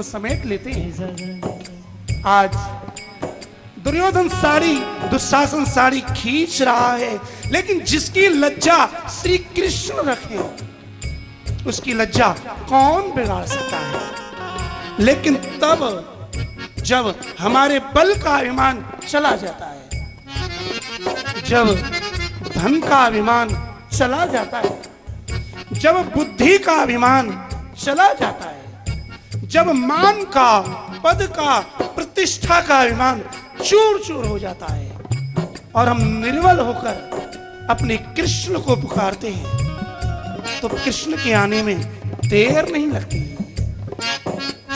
को समेट लेते हैं। आज दुर्योधन साड़ी, दुशासन साड़ी खींच रहा है, लेकिन जिसकी लज्जा श्री कृष्ण रखे उसकी लज्जा कौन बिगाड़ सकता है। लेकिन तब जब हमारे बल का अभिमान चला जाता है, जब धन का अभिमान चला जाता है, जब बुद्धि का अभिमान चला जाता है, जब मान का, पद का, प्रतिष्ठा का अभिमान चूर चूर हो जाता है और हम निर्बल होकर अपने कृष्ण को पुकारते हैं, तो कृष्ण के आने में देर नहीं लगती।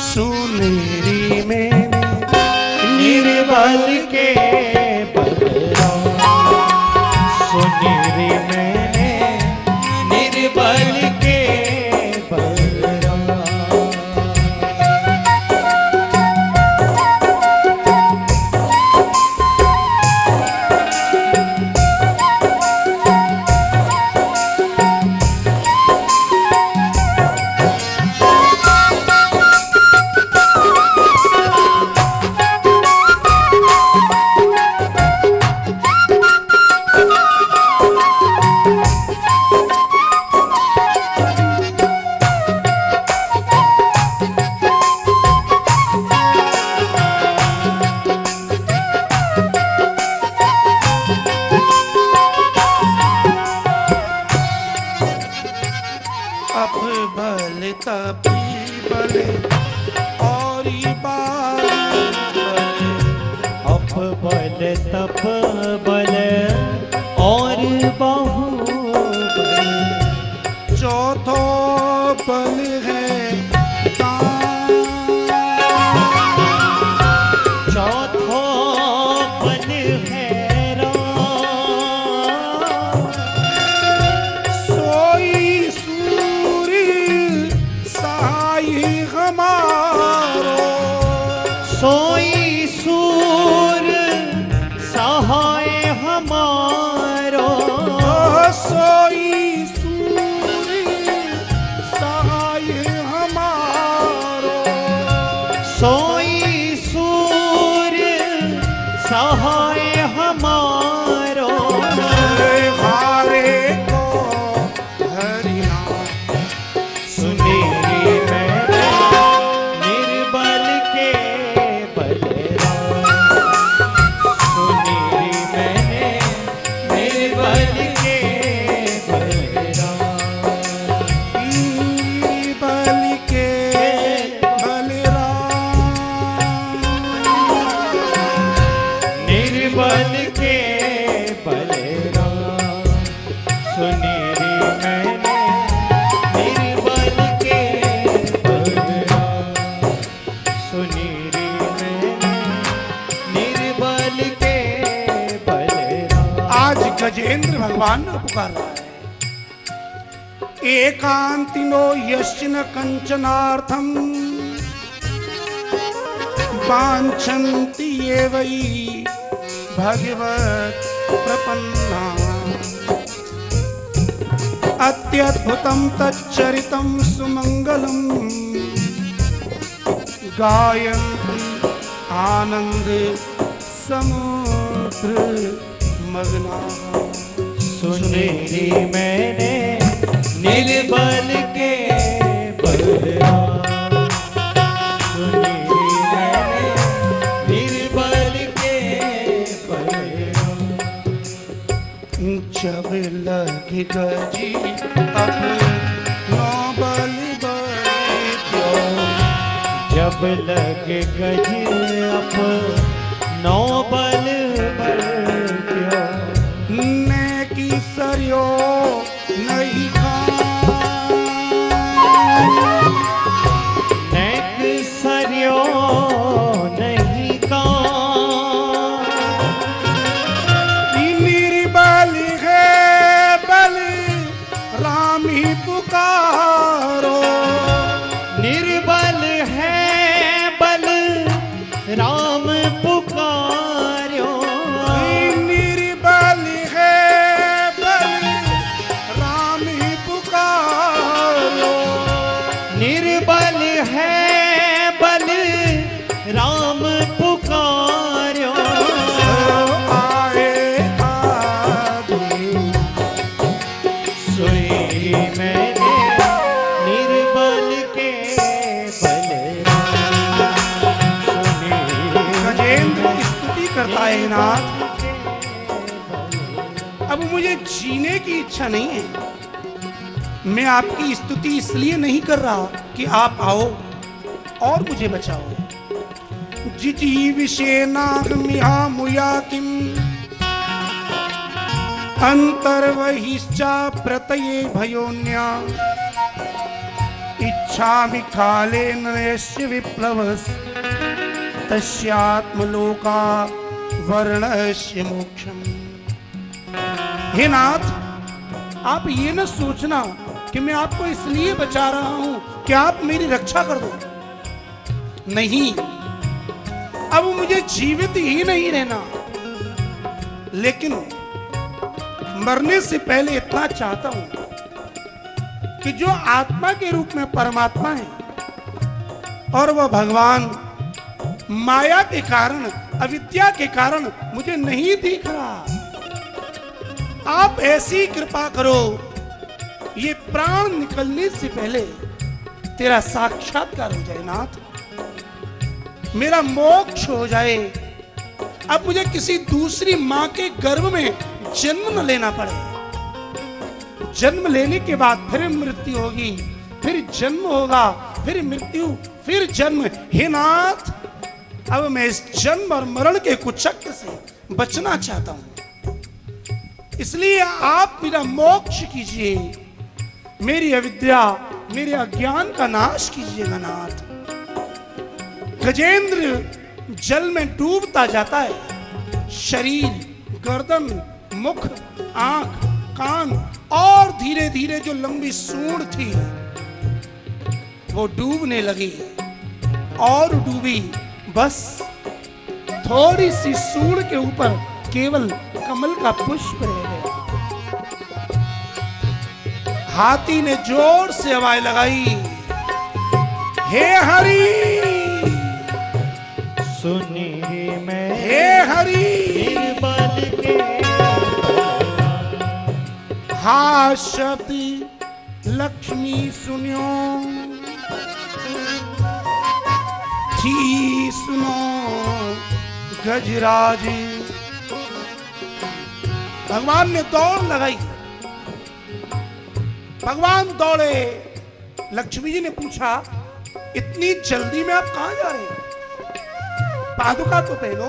सुनेरी मैंने निर्बल के बलराम, सुनेरी मैंने निर्बल के बलराम। अब बल तपी बल और बाल, अब बल तप बल और बाहुबल, चौथो बल है चौथो बल है राम, सोई सूर्य साई हमारो, सोई सूर सहाय हमारो, सोई सूर्य सहाय हमारो, सोई सूर सहाय हमारो। हारे को हरिनाम सुनेरी मैंने निर्बल के बलराम, सुनेरी मैंने निर्बल के बलराम, बल के बलराम, निर्बल के बलराम, सुनेरी मैंने निर्बल के बलराम, सुनेरी मैंने निर्बल के बलराम। आज गजेंद्र भगवान ने पुकार रहा है। एकांतिनो यश्चिन कंचनार्थम वांछन्ति ये वै भगवत् प्रपन्ना, अत्यद्भुतं तच्चरितं सुमंगलं गायन्ति आनंद समुद्र मग्ना। सुनेरी मैंने निर्बल के बलराम, सुनेरी मैंने निर्बल के बलराम। जब लग गजी अब नौ बल बरत्यो, जब लग गज अप नौ बल बरत्यो, ने की सरियो नहीं नैक सरियो नहीं का, निर्बल है बल राम ही पुकारो, निर्बल है बल राम पुकार। जाए नाथ। अब मुझे जीने की इच्छा नहीं है। मैं आपकी स्तुति इसलिए नहीं कर रहा कि आप आओ और मुझे बचाओ। जिजीविषेनाहमिहा मुया किम अंतर्वहिश्चा प्रतये भयोन्या इच्छामि कालेन यस्य विप्लवस् तस्यात्मलोका वर्णस्य मोक्षम। हे नाथ, आप ये न सोचना कि मैं आपको इसलिए बचा रहा हूं कि आप मेरी रक्षा कर दो। नहीं, अब मुझे जीवित ही नहीं रहना, लेकिन मरने से पहले इतना चाहता हूं कि जो आत्मा के रूप में परमात्मा है और वह भगवान माया के कारण, अविद्या के कारण मुझे नहीं दिख रहा, आप ऐसी कृपा करो ये प्राण निकलने से पहले तेरा साक्षात्कार हो जाए नाथ, मेरा मोक्ष हो जाए। अब मुझे किसी दूसरी मां के गर्भ में जन्म न लेना पड़े। जन्म लेने के बाद फिर मृत्यु होगी, फिर जन्म होगा, फिर मृत्यु, फिर जन्म। हे नाथ, अब मैं इस जन्म और मरण के कुचक्र से बचना चाहता हूं, इसलिए आप मेरा मोक्ष कीजिए, मेरी अविद्या, मेरे अज्ञान का नाश कीजिएगा नाथ। गजेंद्र जल में डूबता जाता है, शरीर, गर्दन, मुख, आंख, कान और धीरे धीरे जो लंबी सूंड थी वो डूबने लगी और डूबी। बस थोड़ी सी सूंड के ऊपर केवल कमल का पुष्प रह गया। हाथी ने जोर से आवाज लगाई, हे हरि सुनी रे मैं, हे हरि निर्बल के हा शब्द लक्ष्मी सुनियो, थी सुनो गजराज। भगवान ने दौड़ लगाई, भगवान दौड़े। लक्ष्मी जी ने पूछा, इतनी जल्दी में आप कहां जा रहे हैं? पादुका तो पहनो।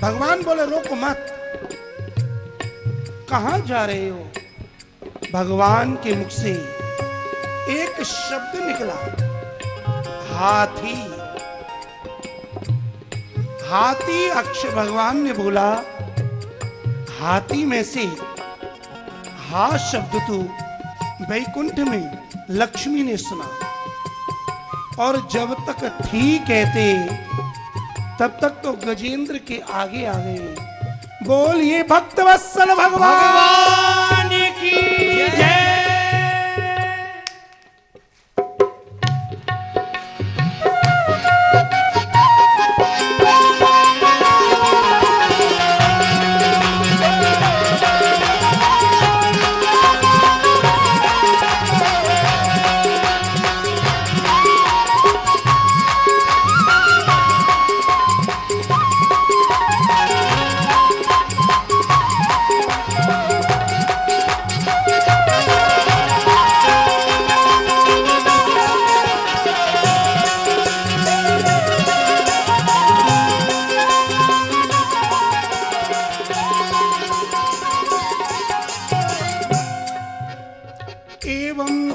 भगवान बोले, रोको मत, कहां जा रहे हो? भगवान के मुख से एक शब्द निकला, हाथी। हाथी अक्षर भगवान ने बोला, हाथी में से हा शब्द तो वैकुंठ में लक्ष्मी ने सुना, और जब तक थी कहते तब तक तो गजेंद्र के आगे आ गए। बोलिए भक्तवत्सल भगवान की जय।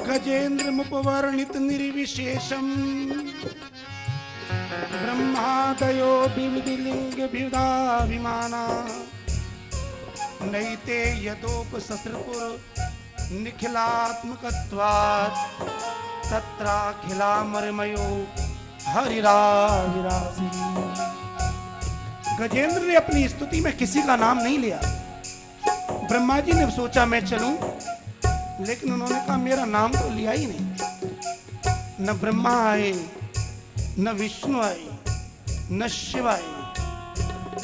गजेन्द्रमुपवर्णित निर्विशेषम ब्रह्मादयो विविधलिंग विविधाभिमाना नैते यदोपसत्रपुर निखिलात्मकत्वात् तत्राखिलामरमयो हरिराविरासी। गजेंद्र ने अपनी स्तुति में किसी का नाम नहीं लिया। ब्रह्मा जी ने सोचा मैं चलूं, लेकिन उन्होंने कहा मेरा नाम तो लिया ही नहीं। न ब्रह्मा आए, न विष्णु आए, न शिव आए।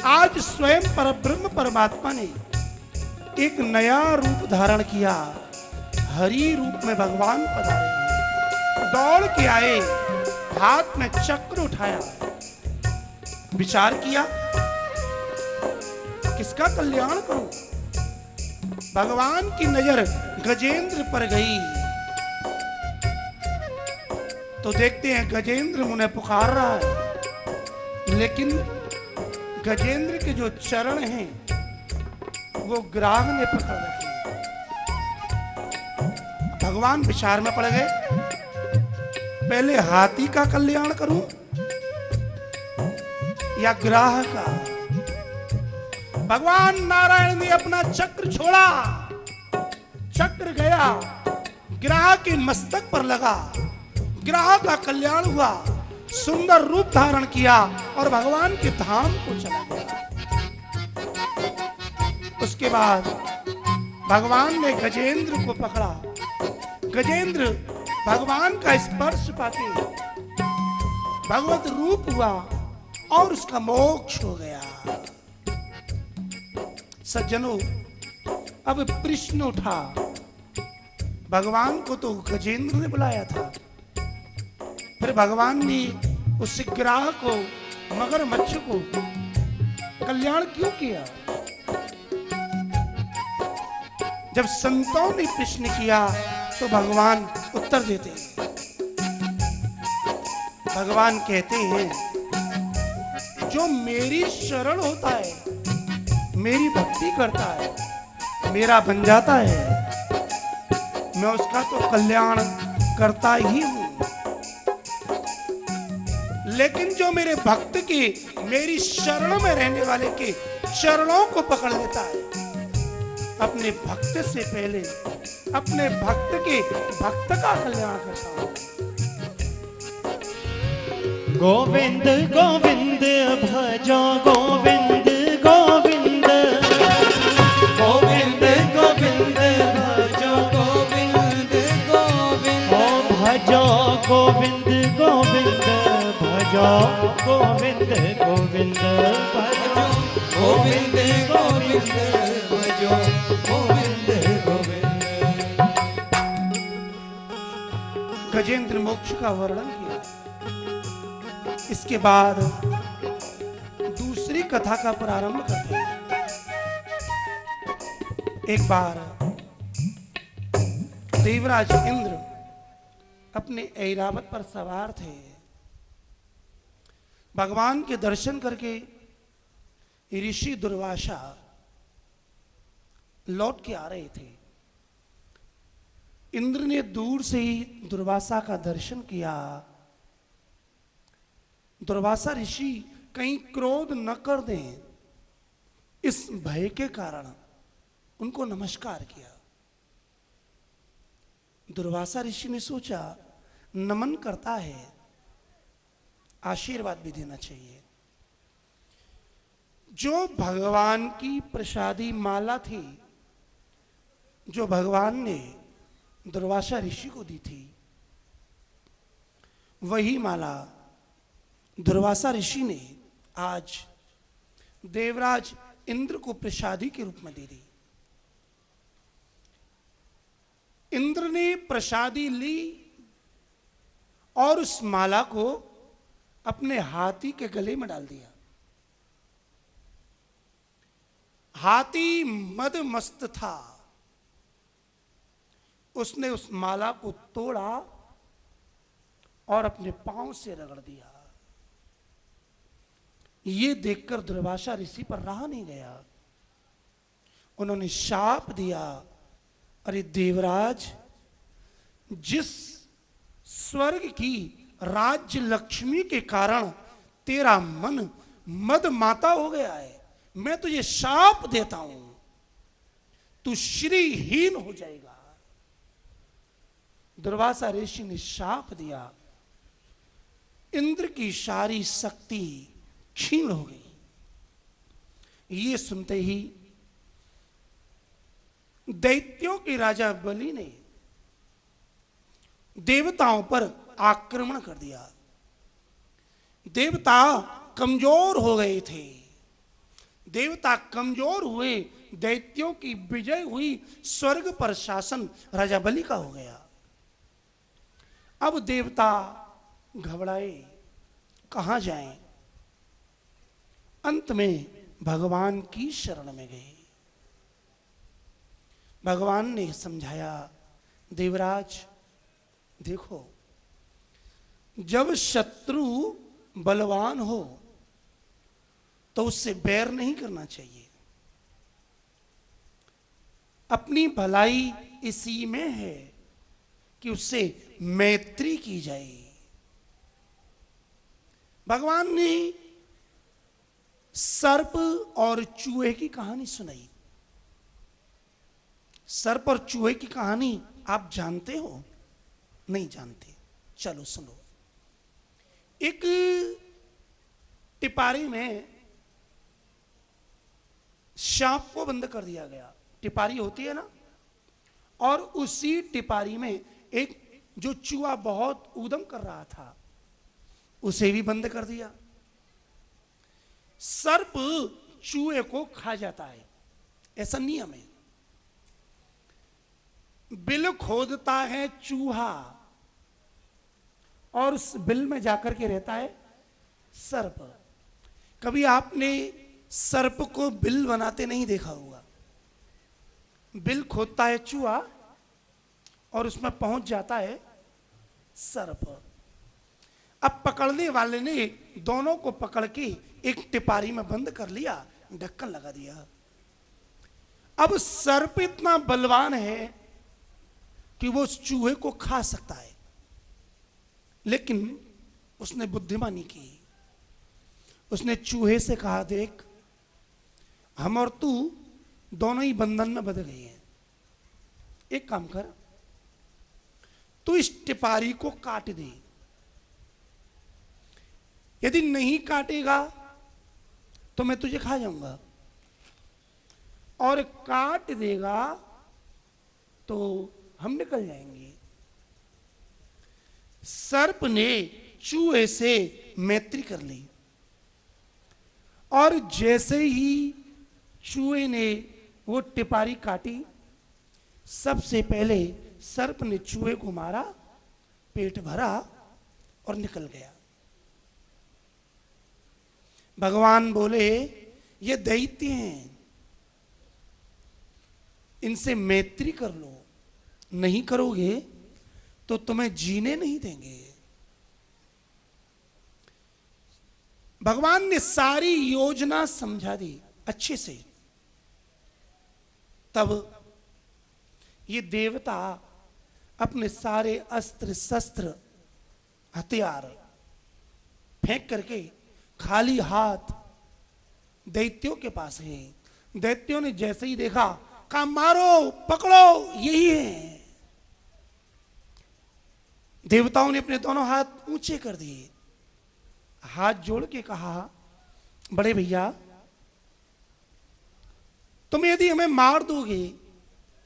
आज स्वयं परब्रह्म परमात्मा ने एक नया रूप धारण किया। हरि रूप में भगवान पधारे, दौड़ के आए, हाथ में चक्र उठाया विचार किया किसका कल्याण करूं। भगवान की नजर गजेंद्र पर गई तो देखते हैं गजेंद्र उन्हें पुकार रहा है, लेकिन गजेंद्र के जो चरण हैं वो ग्राह ने पकड़ रखे। भगवान विचार में पड़ गए, पहले हाथी का कल्याण करूं या ग्राह का। भगवान नारायण ने अपना चक्र छोड़ा, चक्र गया ग्राह के मस्तक पर लगा, ग्राह का कल्याण हुआ, सुंदर रूप धारण किया और भगवान के धाम को चला गया। उसके बाद भगवान ने गजेंद्र को पकड़ा। गजेंद्र भगवान का स्पर्श पाके भगवत रूप हुआ और उसका मोक्ष हो गया। सज्जनों, अब प्रश्न उठा, भगवान को तो गजेंद्र ने बुलाया था, फिर भगवान ने उस ग्राह को, मगरमच्छ को कल्याण क्यों किया? जब संतों ने प्रश्न किया तो भगवान उत्तर देते हैं। भगवान कहते हैं, जो मेरी शरण होता है, मेरी भक्ति करता है, मेरा बन जाता है, मैं उसका तो कल्याण करता ही हूं। लेकिन जो मेरे भक्त के, मेरी शरण में रहने वाले के चरणों को पकड़ लेता है, अपने भक्त से पहले अपने भक्त के भक्त का कल्याण करता हूं। गोविंद गोविंद भजो गोविंद गोविंद, गोविंद गोविंद भजो गोविंद गोविंद, ओ भजो गोविंद गोविंद भजो गोविंद गोविंद भजो गोविंद गोविंद भजो गोविंद गोविंद। गजेंद्र मोक्ष का वर्णन किया। इसके बाद दूसरी कथा का प्रारंभ करते हैं। एक बार देवराज इंद्र अपने ऐरावत पर सवार थे। भगवान के दर्शन करके ऋषि दुर्वासा लौट के आ रहे थे। इंद्र ने दूर से ही दुर्वासा का दर्शन किया। दुर्वासा ऋषि कहीं क्रोध न कर दें, इस भय के कारण उनको नमस्कार किया। दुर्वासा ऋषि ने सोचा, नमन करता है, आशीर्वाद भी देना चाहिए। जो भगवान की प्रसादी माला थी, जो भगवान ने दुर्वासा ऋषि को दी थी, वही माला दुर्वासा ऋषि ने आज देवराज इंद्र को प्रसादी के रूप में दे दी। इंद्र ने प्रसादी ली और उस माला को अपने हाथी के गले में डाल दिया। हाथी मदमस्त था, उसने उस माला को तोड़ा और अपने पांव से रगड़ दिया। ये देखकर दुर्वासा ऋषि पर रहा नहीं गया। उन्होंने शाप दिया, अरे देवराज, जिस स्वर्ग की राज्य लक्ष्मी के कारण तेरा मन मद माता हो गया है, मैं तुझे शाप देता हूं, तू श्रीहीन हो जाएगा। दुर्वासा ऋषि ने शाप दिया। इंद्र की सारी शक्ति क्षीण हो गई। ये सुनते ही दैत्यों के राजा बलि ने देवताओं पर आक्रमण कर दिया। देवता कमजोर हो गए थे। देवता कमजोर हुए, दैत्यों की विजय हुई, स्वर्ग पर शासन राजा बलि का हो गया। अब देवता घबराए, कहां जाएं? अंत में भगवान की शरण में गए। भगवान ने समझाया, देवराज देखो, जब शत्रु बलवान हो तो उससे बैर नहीं करना चाहिए। अपनी भलाई इसी में है कि उससे मैत्री की जाए। भगवान ने सर्प और चूहे की कहानी सुनाई। सर्प और चूहे की कहानी आप जानते हो? नहीं जानते? चलो सुनो। एक टिपारी में सांप को बंद कर दिया गया। टिपारी होती है ना, और उसी टिपारी में एक जो चूहा बहुत ऊधम कर रहा था, उसे भी बंद कर दिया। सर्प चूहे को खा जाता है, ऐसा नियम है। बिल खोदता है चूहा और उस बिल में जाकर के रहता है सर्प। कभी आपने सर्प को बिल बनाते नहीं देखा होगा। बिल खोदता है चूहा और उसमें पहुंच जाता है सर्प। अब पकड़ने वाले ने दोनों को पकड़ के एक टिपारी में बंद कर लिया, ढक्कन लगा दिया। अब सर्प इतना बलवान है कि वो उस चूहे को खा सकता है, लेकिन उसने बुद्धिमानी की। उसने चूहे से कहा, देख, हम और तू दोनों ही बंधन में बंध गए हैं। एक काम कर, तू इस टिपारी को काट दे। यदि नहीं काटेगा तो मैं तुझे खा जाऊंगा, और काट देगा तो हम निकल जाएंगे। सर्प ने चूहे से मैत्री कर ली, और जैसे ही चूहे ने वो टिपारी काटी, सबसे पहले सर्प ने चूहे को मारा, पेट भरा और निकल गया। भगवान बोले, ये दैत्य हैं, इनसे मैत्री कर लो, नहीं करोगे तो तुम्हें जीने नहीं देंगे। भगवान ने सारी योजना समझा दी अच्छे से। तब ये देवता अपने सारे अस्त्र शस्त्र हथियार फेंक करके खाली हाथ दैत्यों के पास है। दैत्यों ने जैसे ही देखा, कहा, मारो, पकड़ो, यही है। देवताओं ने अपने दोनों हाथ ऊंचे कर दिए, हाथ जोड़ के कहा, बड़े भैया, तुम यदि हमें मार दोगे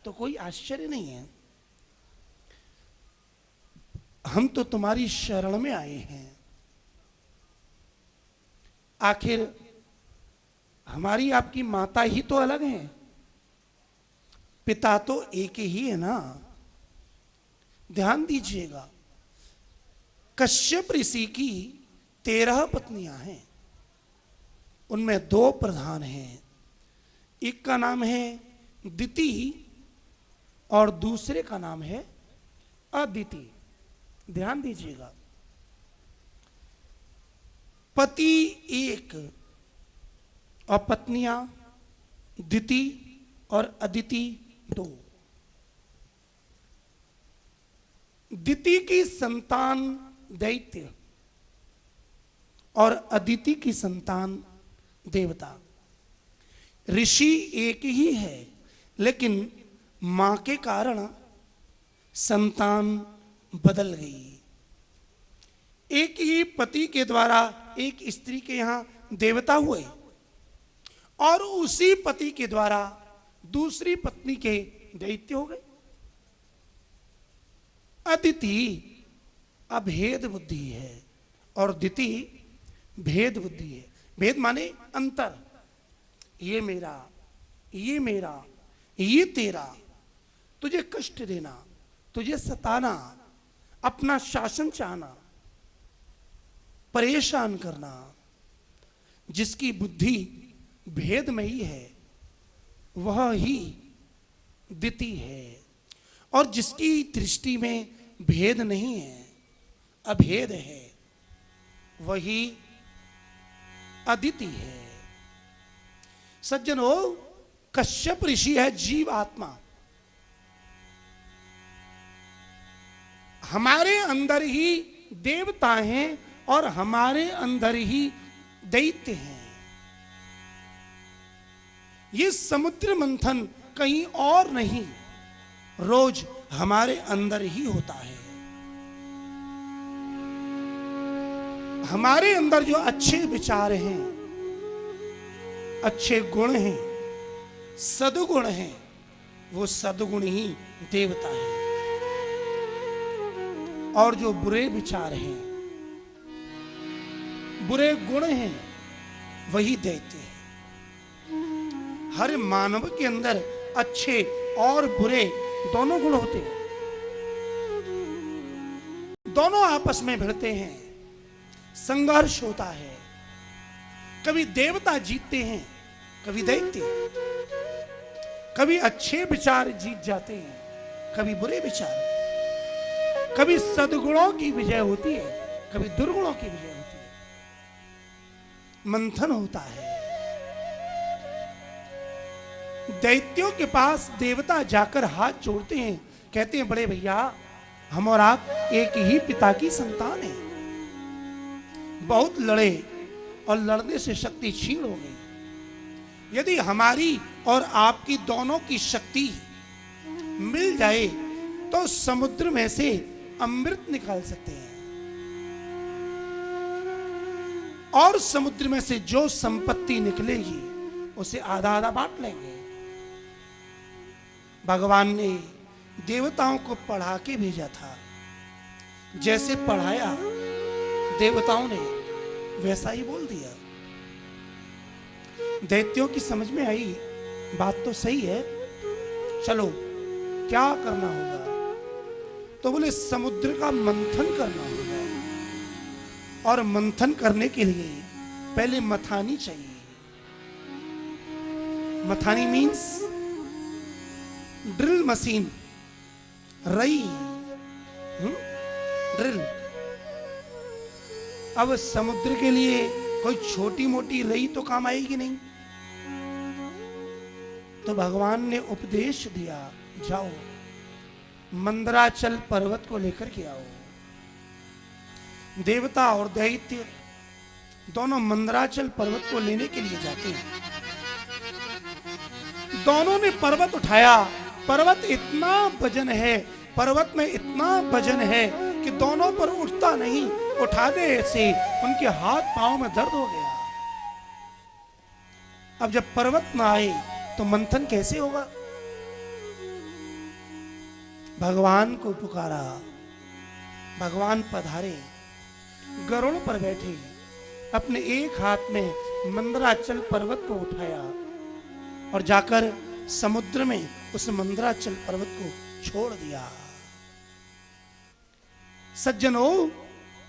तो कोई आश्चर्य नहीं है। हम तो तुम्हारी शरण में आए हैं। आखिर हमारी आपकी माता ही तो अलग है, पिता तो एक ही है ना। ध्यान दीजिएगा, कश्यप ऋषि की 13 पत्नियां हैं, उनमें 2 प्रधान हैं। एक का नाम है दिति और दूसरे का नाम है अदिति। ध्यान दीजिएगा, पति एक और पत्नियां दिति और अदिति 2। दिति की संतान दैत्य और अदिति की संतान देवता। ऋषि एक ही है, लेकिन मां के कारण संतान बदल गई। एक ही पति के द्वारा एक स्त्री के यहां देवता हुए, और उसी पति के द्वारा दूसरी पत्नी के दैत्य हो गए। अदिति अभेद बुद्धि है और दिति भेद बुद्धि है। भेद माने अंतर, ये मेरा, ये मेरा, ये तेरा, तुझे कष्ट देना, तुझे सताना, अपना शासन चाहना, परेशान करना। जिसकी बुद्धि भेदमयी है वह ही द्वितीय है, और जिसकी दृष्टि में भेद नहीं है, अभेद है, वही अद्वितीय है। सज्जनों, कश्यप ऋषि है जीव आत्मा। हमारे अंदर ही देवता हैं और हमारे अंदर ही दैत्य हैं। ये समुद्र मंथन कहीं और नहीं, रोज हमारे अंदर ही होता है। हमारे अंदर जो अच्छे विचार हैं, अच्छे गुण हैं, सद्गुण हैं, वो सद्गुण ही देवता है, और जो बुरे विचार हैं, बुरे गुण हैं, वही दैत्य है। हर मानव के अंदर अच्छे और बुरे दोनों गुण होते हैं, दोनों आपस में भिड़ते हैं, संघर्ष होता है। कभी देवता जीतते हैं, कभी दैत्य। कभी अच्छे विचार जीत जाते हैं, कभी बुरे विचार। कभी सद्गुणों की विजय होती है, कभी दुर्गुणों की विजय होती है। मंथन होता है। दैत्यों के पास देवता जाकर हाथ जोड़ते हैं, कहते हैं बड़े भैया, हम और आप एक ही पिता की संतान हैं। बहुत लड़े और लड़ने से शक्ति क्षीण हो गई। यदि हमारी और आपकी दोनों की शक्ति मिल जाए तो समुद्र में से अमृत निकाल सकते हैं, और समुद्र में से जो संपत्ति निकलेगी उसे आधा आधा बांट लेंगे। भगवान ने देवताओं को पढ़ा के भेजा था, जैसे पढ़ाया देवताओं ने वैसा ही बोल दिया। दैत्यों की समझ में आई बात तो सही है, चलो क्या करना होगा? तो बोले समुद्र का मंथन करना होगा, और मंथन करने के लिए पहले मथानी चाहिए। मथानी मीन्स ड्रिल मशीन, रई, ड्रिल। अब समुद्र के लिए कोई छोटी मोटी रई तो काम आएगी नहीं, तो भगवान ने उपदेश दिया, जाओ मंदराचल पर्वत को लेकर के आओ। देवता और दैत्य दोनों मंदराचल पर्वत को लेने के लिए जाते हैं। दोनों ने पर्वत उठाया। पर्वत इतना वजन है, पर्वत में इतना वजन है कि दोनों पर उठता नहीं। उठाने से उनके हाथ पांव में दर्द हो गया। अब जब पर्वत ना आए तो मंथन कैसे होगा? भगवान को पुकारा, भगवान पधारे, गरुड़ पर बैठे, अपने एक हाथ में मंदराचल पर्वत को उठाया और जाकर समुद्र में उस मंदराचल पर्वत को छोड़ दिया। सज्जनों,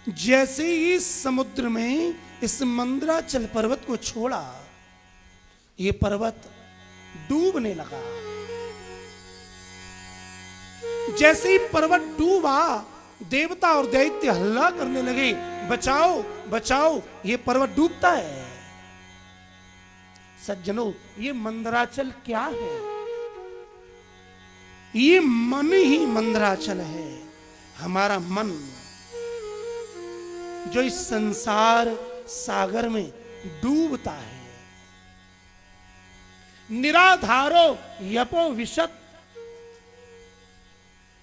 जैसे ही समुद्र में इस मंदराचल पर्वत को छोड़ा, ये पर्वत डूबने लगा। जैसे ही पर्वत डूबा, देवता और दैत्य हल्ला करने लगे, बचाओ बचाओ, ये पर्वत डूबता है। सज्जनों, ये मंदराचल क्या है? ये मन ही मंदराचल है। हमारा मन जो इस संसार सागर में डूबता है। निराधारो यपो विशत।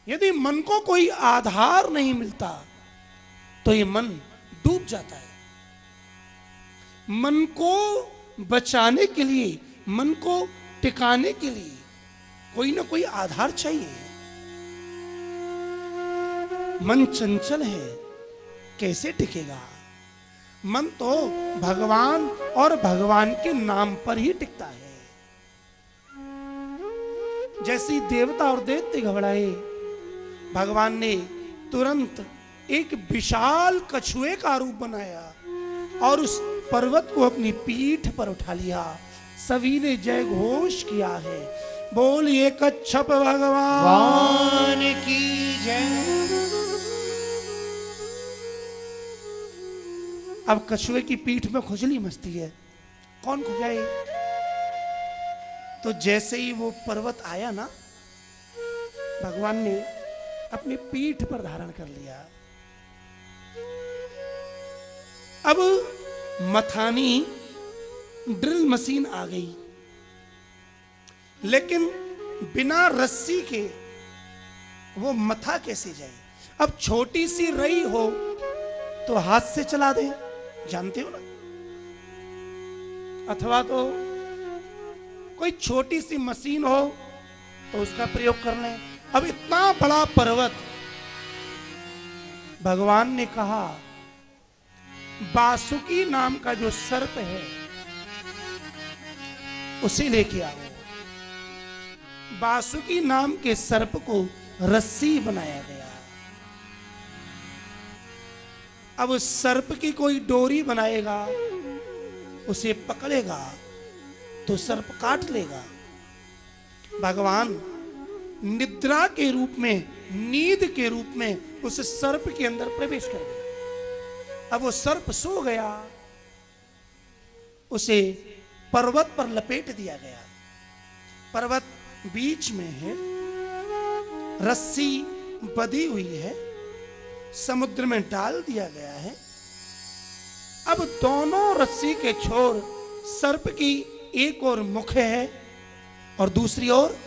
यदि मन को कोई आधार नहीं मिलता तो ये मन डूब जाता है। मन को बचाने के लिए, मन को टिकाने के लिए कोई ना कोई आधार चाहिए। मन चंचल है, कैसे टिकेगा? मन तो भगवान और भगवान के नाम पर ही टिकता है। जैसे देवता और दैत्य घबराए, भगवान ने तुरंत एक विशाल कछुए का रूप बनाया और उस पर्वत को अपनी पीठ पर उठा लिया। सभी ने जय घोष किया है, बोलिए कच्छप भगवान की जय। अब कछुए की पीठ में खुजली मचती है, कौन खुजाए? तो जैसे ही वो पर्वत आया ना, भगवान ने अपनी पीठ पर धारण कर लिया। अब मथानी ड्रिल मशीन आ गई, लेकिन बिना रस्सी के वो मथा कैसे जाए? अब छोटी सी रई हो तो हाथ से चला दे, जानते हो ना, अथवा तो कोई छोटी सी मशीन हो तो उसका प्रयोग कर लें। अब इतना बड़ा पर्वत, भगवान ने कहा बासुकी नाम का जो सर्प है उसे लेके आओ। बासुकी नाम के सर्प को रस्सी बनाया गया। अब उस सर्प की कोई डोरी बनाएगा, उसे पकड़ेगा तो सर्प काट लेगा। भगवान निद्रा के रूप में, नींद के रूप में उस सर्प के अंदर प्रवेश कर गए। अब वो सर्प सो गया, उसे पर्वत पर लपेट दिया गया। पर्वत बीच में है, रस्सी बंधी हुई है, समुद्र में डाल दिया गया है। अब दोनों रस्सी के छोर सर्प की एक और मुख है और दूसरी ओर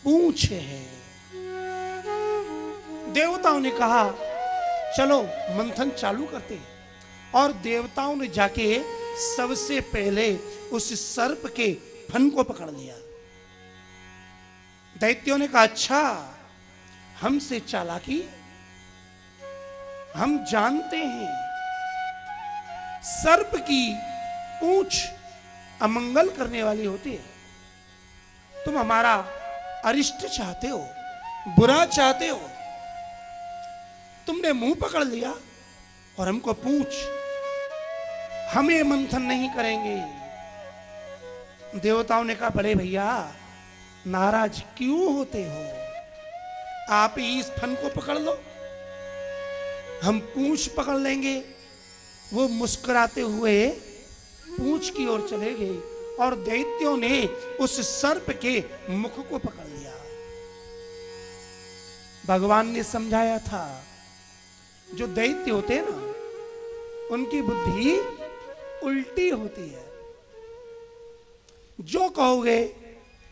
पूंछ है। देवताओं ने कहा चलो मंथन चालू करते हैं, और देवताओं ने जाके सबसे पहले उस सर्प के फन को पकड़ लिया। दैत्यों ने कहा अच्छा, हमसे चालाकी, हम जानते हैं सर्प की पूंछ अमंगल करने वाली होती है। तुम हमारा अरिष्ट चाहते हो, बुरा चाहते हो, तुमने मुंह पकड़ लिया और हमको पूंछ, हमें मंथन नहीं करेंगे। देवताओं ने कहा बड़े भैया नाराज क्यों होते हो, आप ही इस फन को पकड़ लो, हम पूंछ पकड़ लेंगे। वो मुस्कुराते हुए पूंछ की ओर चले गए और दैत्यों ने उस सर्प के मुख को पकड़ लिया। भगवान ने समझाया था जो दैत्य होते हैं ना, उनकी बुद्धि उल्टी होती है, जो कहोगे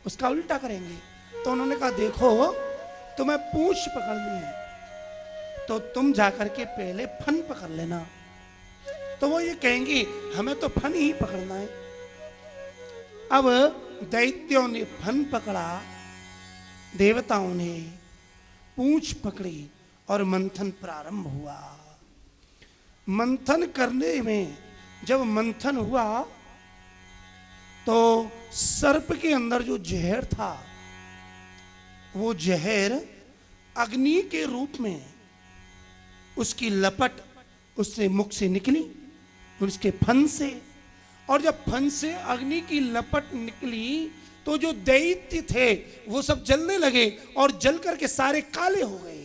उसका उल्टा करेंगे। तो उन्होंने कहा देखो तुम्हें पूंछ पकड़नी है तो तुम जाकर के पहले फन पकड़ लेना। तो वो ये कहेंगे हमें तो फन ही पकड़ना है। अब दैत्यों ने फन पकड़ा, देवताओं ने पूंछ पकड़ी और मंथन प्रारंभ हुआ। मंथन करने में जब मंथन हुआ तो सर्प के अंदर जो जहर था वो जहर अग्नि के रूप में उसकी लपट उससे मुख से निकली, उसके फन से। और जब फन से अग्नि की लपट निकली तो जो दैत्य थे वो सब जलने लगे और जल करके सारे काले हो गए।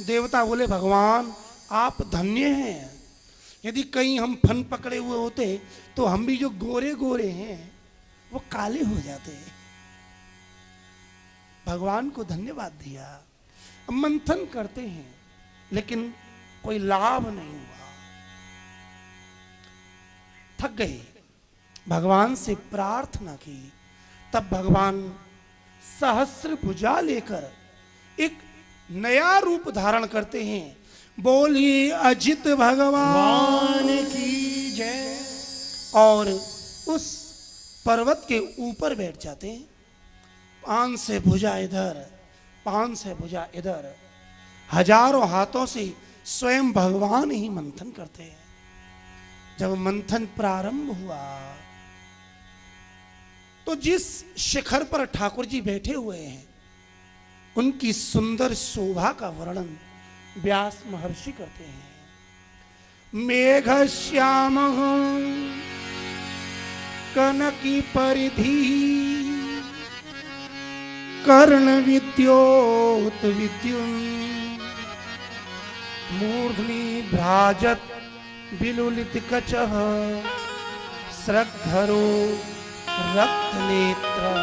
देवता बोले भगवान आप धन्य हैं, यदि कहीं हम फन पकड़े हुए होते तो हम भी जो गोरे गोरे हैं वो काले हो जाते। भगवान को धन्यवाद दिया। अब मंथन करते हैं लेकिन कोई लाभ नहीं हुआ, थक गए, भगवान से प्रार्थना की। तब भगवान सहस्र भुजा लेकर एक नया रूप धारण करते हैं। बोलिए अजित भगवान की जय। और उस पर्वत के ऊपर बैठ जाते हैं, 5 से भुजा इधर, 5 से भुजा इधर, हजारों हाथों से स्वयं भगवान ही मंथन करते हैं। जब मंथन प्रारंभ हुआ तो जिस शिखर पर ठाकुर जी बैठे हुए हैं उनकी सुंदर शोभा का वर्णन व्यास महर्षि करते हैं। मेघ श्याम कनकी परिधि कर्ण विद्योत विद्युन मूर्धनि भ्राजत बिलुलित कचः श्रद्धरो रक्त नेत्र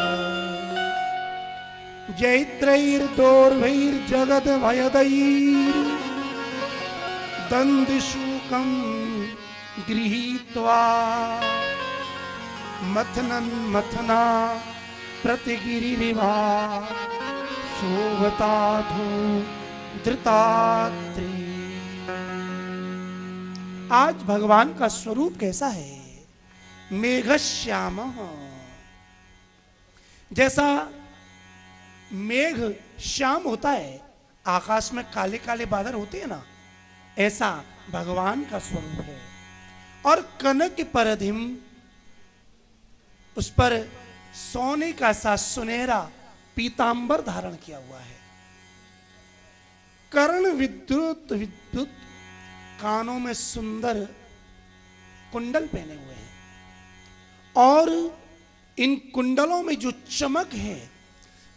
जैत्रैर्दोर्भैर्जगद भयदैर् दंदशूकं गृहीत्वा मथनन मथना प्रतिगिरिरिवा शोभताधो धृतात्रे। आज भगवान का स्वरूप कैसा है? मेघश्याम, जैसा मेघ श्याम होता है, आकाश में काले काले बादल होते हैं ना, ऐसा भगवान का स्वरूप है। और कनक परधिम, उस पर सोने का सा सुनहरा पीतांबर धारण किया हुआ है। कर्ण विद्युत विद्युत, कानों में सुंदर कुंडल पहने हुए हैं और इन कुंडलों में जो चमक है,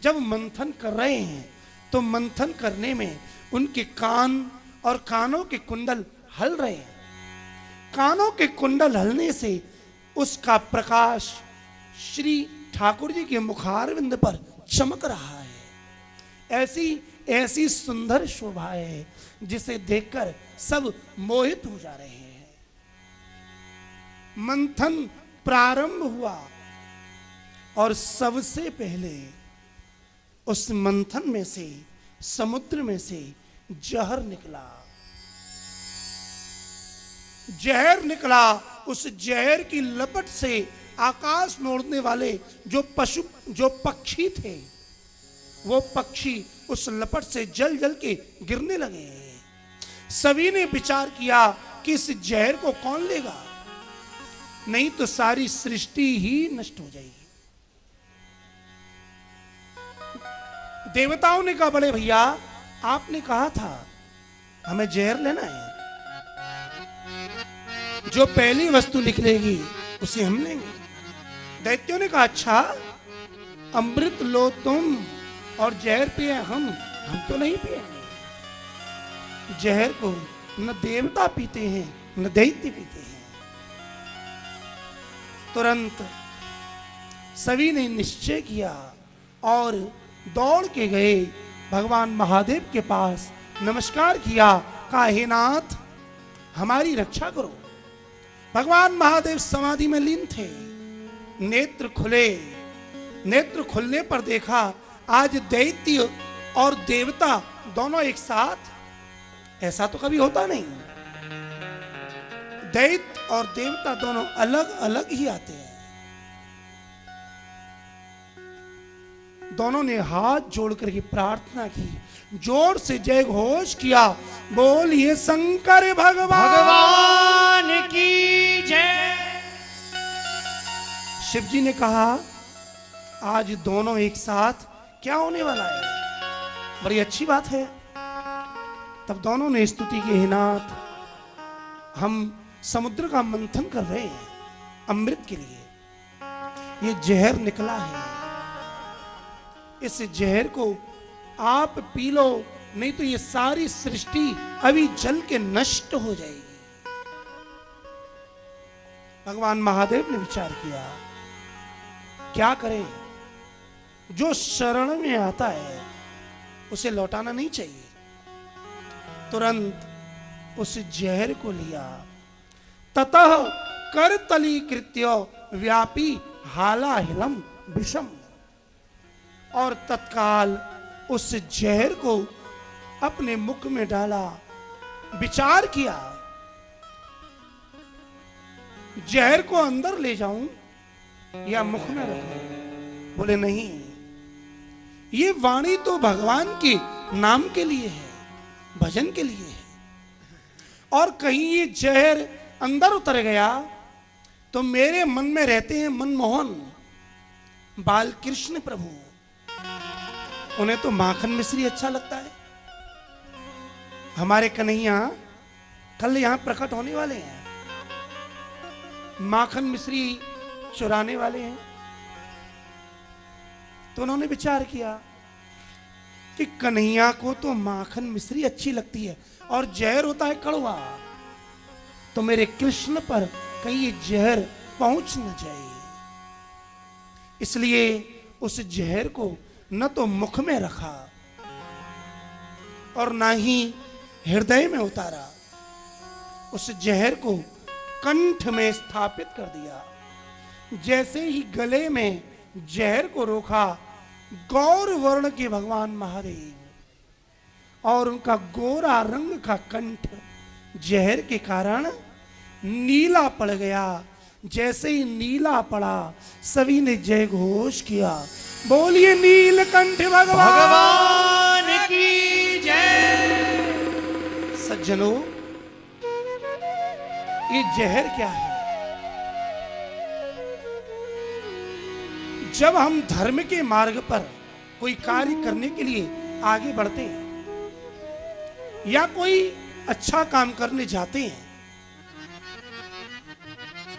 जब मंथन कर रहे हैं तो मंथन करने में उनके कान और कानों के कुंडल हल रहे हैं। कानों के कुंडल हलने से उसका प्रकाश श्री ठाकुर जी के मुखारविंद पर चमक रहा है। ऐसी ऐसी सुंदर शोभा है जिसे देखकर सब मोहित हो जा रहे हैं। मंथन प्रारंभ हुआ और सबसे पहले उस मंथन में से, समुद्र में से जहर निकला। जहर निकला, उस जहर की लपट से आकाश में उड़ने वाले जो पक्षी थे, वो पक्षी उस लपट से जल जल के गिरने लगे। सभी ने विचार किया कि इस जहर को कौन लेगा, नहीं तो सारी सृष्टि ही नष्ट हो जाएगी। देवताओं ने कहा, बड़े भैया आपने कहा था हमें जहर लेना है, जो पहली वस्तु निकलेगी उसे हम लेंगे। दैत्यों ने कहा, अच्छा अमृत लो तुम और जहर पिए हम तो नहीं पिएंगे। जहर को न देवता पीते हैं न दैत्य पीते हैं। तुरंत सभी ने निश्चय किया और दौड़ के गए भगवान महादेव के पास, नमस्कार किया, कहा हे नाथ हमारी रक्षा करो। भगवान महादेव समाधि में लीन थे। नेत्र खुले, नेत्र खुलने पर देखा आज दैत्य और देवता दोनों एक साथ। ऐसा तो कभी होता नहीं, दैत्य और देवता दोनों अलग अलग ही आते हैं। दोनों ने हाथ जोड़ करके प्रार्थना की, जोर से जय घोष किया, बोलिए शंकर भगवान की जय। शिव जी ने कहा, आज दोनों एक साथ क्या होने वाला है, बड़ी अच्छी बात है। तब दोनों ने स्तुति की, हे नाथ हम समुद्र का मंथन कर रहे हैं अमृत के लिए, ये जहर निकला है, इस जहर को आप पी लो, नहीं तो ये सारी सृष्टि अभी जल के नष्ट हो जाएगी। भगवान महादेव ने विचार किया, क्या करें, जो शरण में आता है उसे लौटाना नहीं चाहिए। तुरंत उस जहर को लिया, ततः करतली कृत्य व्यापी हालाहिलम विषम, और तत्काल उस जहर को अपने मुख में डाला। विचार किया, जहर को अंदर ले जाऊं या मुख में रखूं? बोले नहीं, ये वाणी तो भगवान के नाम के लिए है, भजन के लिए है, और कहीं ये जहर अंदर उतर गया तो मेरे मन में रहते हैं मनमोहन बाल कृष्ण प्रभु, उन्हें तो माखन मिश्री अच्छा लगता है। हमारे कन्हैया कल यहां प्रकट होने वाले हैं, माखन मिश्री चुराने वाले हैं। तो उन्होंने विचार किया कि कन्हैया को तो माखन मिश्री अच्छी लगती है और जहर होता है कड़वा, तो मेरे कृष्ण पर कहीं ये जहर पहुंच न जाए, इसलिए उस जहर को न तो मुख में रखा और ना ही हृदय में उतारा, उस जहर को कंठ में स्थापित कर दिया। जैसे ही गले में जहर को रोका, गौर वर्ण के भगवान महादेव और उनका गोरा रंग का कंठ जहर के कारण नीला पड़ गया। जैसे ही नीला पड़ा, सभी ने जय घोष किया, बोलिए नीलकंठ भगवान की जय। सज्जनों, ये जहर क्या है? जब हम धर्म के मार्ग पर कोई कार्य करने के लिए आगे बढ़ते हैं या कोई अच्छा काम करने जाते हैं,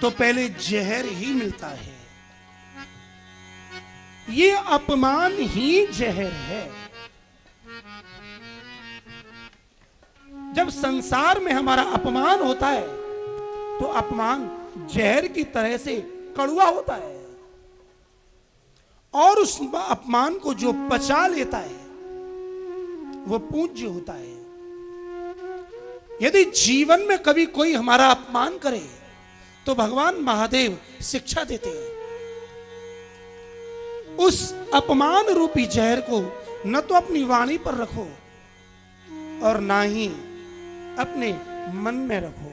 तो पहले जहर ही मिलता है। ये अपमान ही जहर है। जब संसार में हमारा अपमान होता है, तो अपमान जहर की तरह से कड़वा होता है, और उस अपमान को जो पचा लेता है वो पूज्य होता है। यदि जीवन में कभी कोई हमारा अपमान करे, तो भगवान महादेव शिक्षा देते हैं, उस अपमान रूपी जहर को न तो अपनी वाणी पर रखो और ना ही अपने मन में रखो।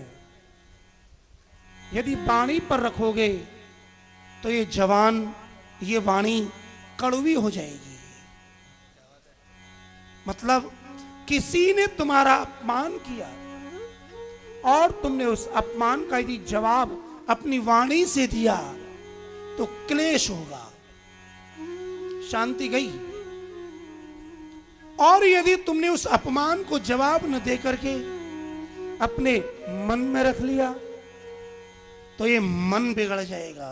यदि वाणी पर रखोगे तो ये जवान, ये वाणी कड़वी हो जाएगी। मतलब किसी ने तुम्हारा अपमान किया और तुमने उस अपमान का यदि जवाब अपनी वाणी से दिया, तो क्लेश होगा, शांति गई। और यदि तुमने उस अपमान को जवाब न दे करके अपने मन में रख लिया, तो ये मन बिगड़ जाएगा।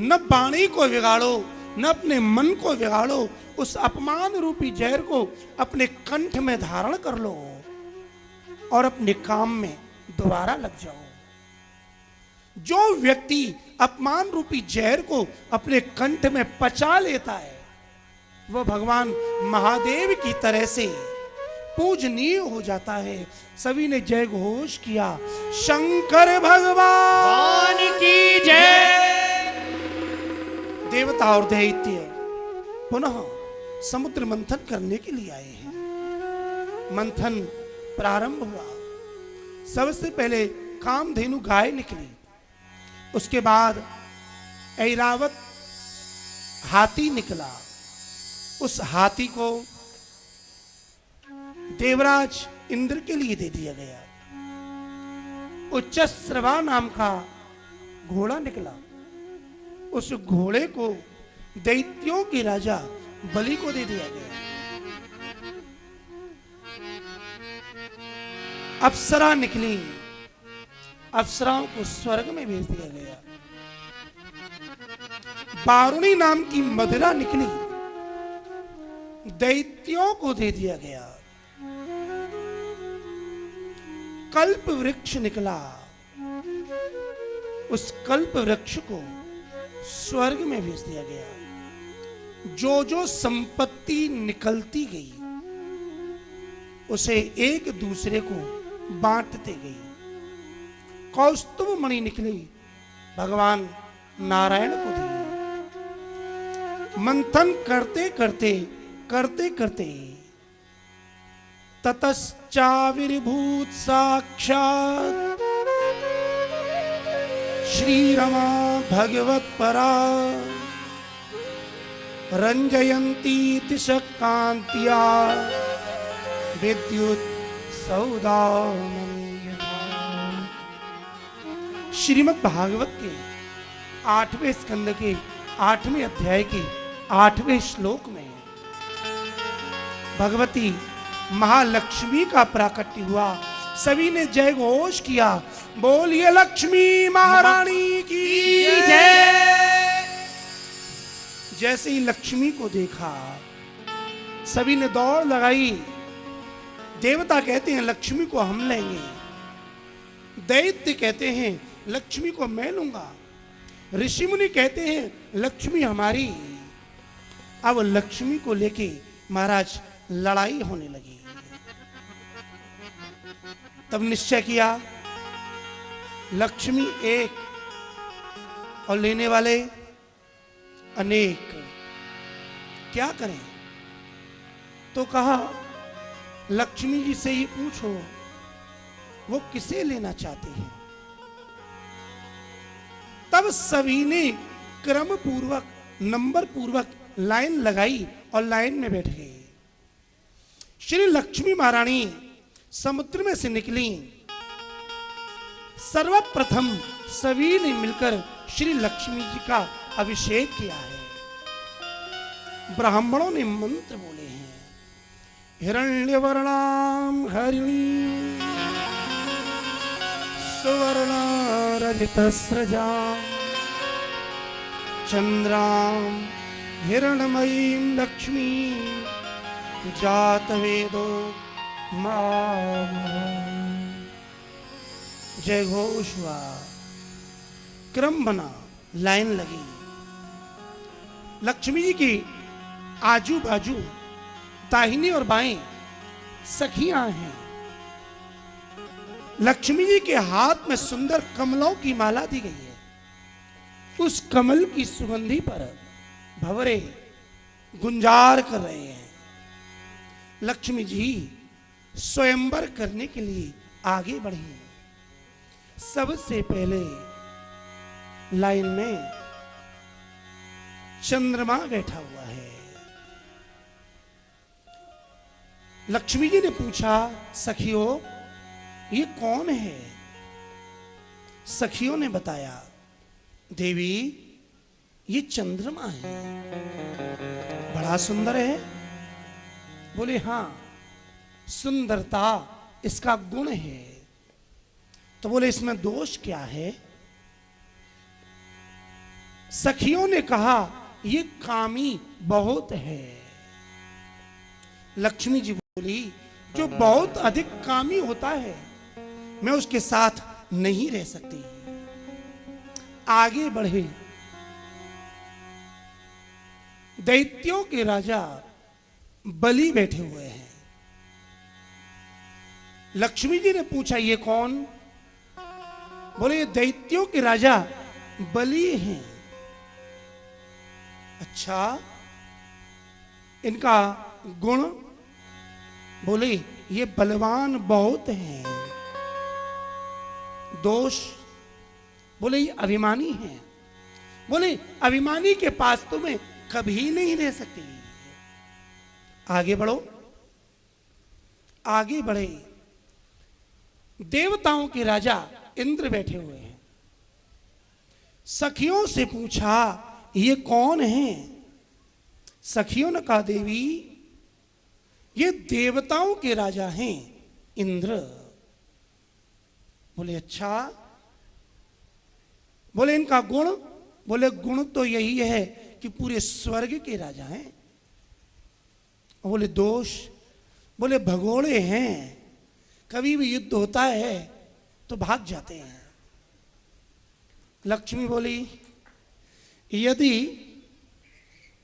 न वाणी को बिगाड़ो, न अपने मन को बिगाड़ो, उस अपमान रूपी जहर को अपने कंठ में धारण कर लो और अपने काम में दोबारा लग जाओ। जो व्यक्ति अपमान रूपी जहर को अपने कंठ में पचा लेता है, वह भगवान महादेव की तरह से पूजनीय हो जाता है। सभी ने जय घोष किया, शंकर भगवान की जय। देवता और दैत्य पुनः समुद्र मंथन करने के लिए आए हैं। मंथन प्रारंभ हुआ। सबसे पहले कामधेनु गाय निकली, उसके बाद ऐरावत हाथी निकला। उस हाथी को देवराज इंद्र के लिए दे दिया गया। उच्चश्रवा नाम का घोड़ा निकला, उस घोड़े को दैत्यों के राजा बलि को दे दिया गया। अप्सरा निकली, अप्सराओं को स्वर्ग में भेज दिया गया। बारुणी नाम की मदिरा निकली, दैत्यों को दे दिया गया। कल्प वृक्ष निकला, उस कल्प वृक्ष को स्वर्ग में भेज दिया गया। जो जो संपत्ति निकलती गई, उसे एक दूसरे को बांटते गई। कौस्तुभ मणि निकली, भगवान नारायण को दी। मंथन करते करते करते करते ततश्चाविर्भूत साक्षात् श्री रमा भगवत परा रंजयंती तिशकांत्या विद्युत सौदामणि। श्रीमद् भागवत के 8वें स्कंद के 8वें अध्याय के 8वें श्लोक में भगवती महालक्ष्मी का प्राकट्य हुआ। सभी ने जय घोष किया, बोलिए लक्ष्मी महारानी की जय। जैसे ही लक्ष्मी को देखा सभी ने दौड़ लगाई। देवता कहते हैं लक्ष्मी को हम लेंगे, दैत्य कहते हैं लक्ष्मी को मैं लूंगा, ऋषि मुनि कहते हैं लक्ष्मी हमारी। अब लक्ष्मी को लेके महाराज लड़ाई होने लगी। तब निश्चय किया लक्ष्मी एक और लेने वाले अनेक, क्या करें? तो कहा लक्ष्मी जी से ही पूछो वो किसे लेना चाहते हैं। तब सभी ने क्रम पूर्वक नंबर पूर्वक लाइन लगाई और लाइन में बैठ गए। श्री लक्ष्मी महारानी समुद्र में से निकली। सर्वप्रथम सभी ने मिलकर श्री लक्ष्मी जी का अभिषेक किया है। ब्राह्मणों ने मंत्र बोले हैं, हिरण्यवर्णाम हरिणी सुवर्ण रजतस्रजा चंद्राम हिरणमयीं लक्ष्मी जातवेदो मां। जय घोष हुआ, क्रम बना, लाइन लगी। लक्ष्मी जी की आजू बाजू दाहिनी और बाएं सखियां हैं। लक्ष्मी जी के हाथ में सुंदर कमलों की माला दी गई है। उस कमल की सुगंधी पर भंवरे गुंजार कर रहे हैं। लक्ष्मी जी स्वयंवर करने के लिए आगे बढ़ी। सबसे पहले लाइन में चंद्रमा बैठा हुआ है। लक्ष्मी जी ने पूछा, सखियों ये कौन है? सखियों ने बताया, देवी ये चंद्रमा है, बड़ा सुंदर है। बोले हाँ, सुंदरता इसका गुण है। तो बोले इसमें दोष क्या है? सखियों ने कहा ये कामी बहुत है। लक्ष्मी जी बोली, जो बहुत अधिक कामी होता है मैं उसके साथ नहीं रह सकती। आगे बढ़े। दैत्यों के राजा बलि बैठे हुए हैं। लक्ष्मी जी ने पूछा ये कौन? बोले ये दैत्यों के राजा बलि हैं। अच्छा, इनका गुण? बोले ये बलवान बहुत हैं। दोष? बोले ये अभिमानी हैं। बोले अभिमानी के पास तो मैं कभी नहीं रह सकती। आगे बढ़ो। आगे बढ़े। देवताओं के राजा इंद्र बैठे हुए हैं। सखियों से पूछा ये कौन है? सखियों ने कहा देवी ये देवताओं के राजा हैं इंद्र। बोले अच्छा। बोले इनका गुण? बोले गुण तो यही है कि पूरे स्वर्ग के राजा हैं। बोले दोष? बोले भगोड़े हैं, कभी भी युद्ध होता है तो भाग जाते हैं। लक्ष्मी बोली यदि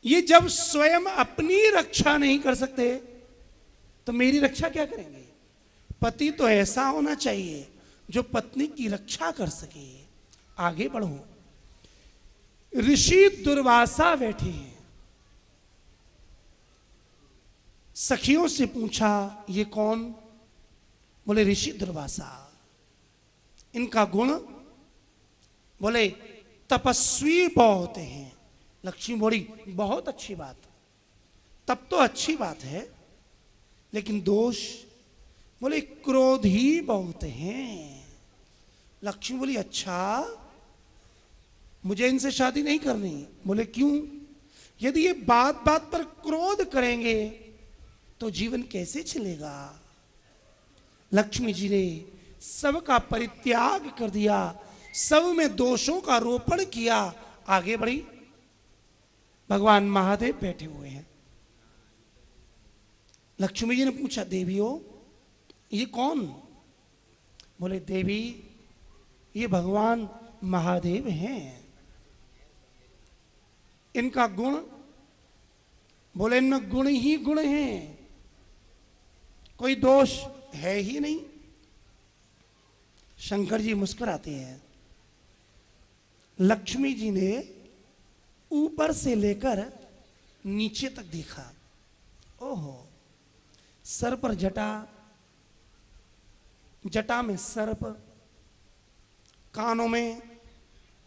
ये जब स्वयं अपनी रक्षा नहीं कर सकते तो मेरी रक्षा क्या करेंगे? पति तो ऐसा होना चाहिए जो पत्नी की रक्षा कर सके। आगे बढ़ो। ऋषि दुर्वासा बैठे हैं। सखियों से पूछा ये कौन? बोले ऋषि दुर्वासा। इनका गुण? बोले तपस्वी बहुत हैं। लक्ष्मी बोली बहुत अच्छी बात, तब तो अच्छी बात है, लेकिन दोष? बोले क्रोधी बहुत हैं। लक्ष्मी बोली अच्छा, मुझे इनसे शादी नहीं करनी। बोले क्यों? यदि ये बात बात पर क्रोध करेंगे तो जीवन कैसे चलेगा। लक्ष्मी जी ने सबका परित्याग कर दिया, सब में दोषों का आरोपण किया, आगे बढ़ी। भगवान महादेव बैठे हुए हैं। लक्ष्मी जी ने पूछा, देवियों ये कौन? बोले, देवी ये भगवान महादेव हैं। इनका गुण? बोले, इनमें गुण ही गुण हैं, कोई दोष है ही नहीं। शंकर जी मुस्कुराते हैं। लक्ष्मी जी ने ऊपर से लेकर नीचे तक देखा। ओहो, सर पर जटा, जटा में सर्प, कानों में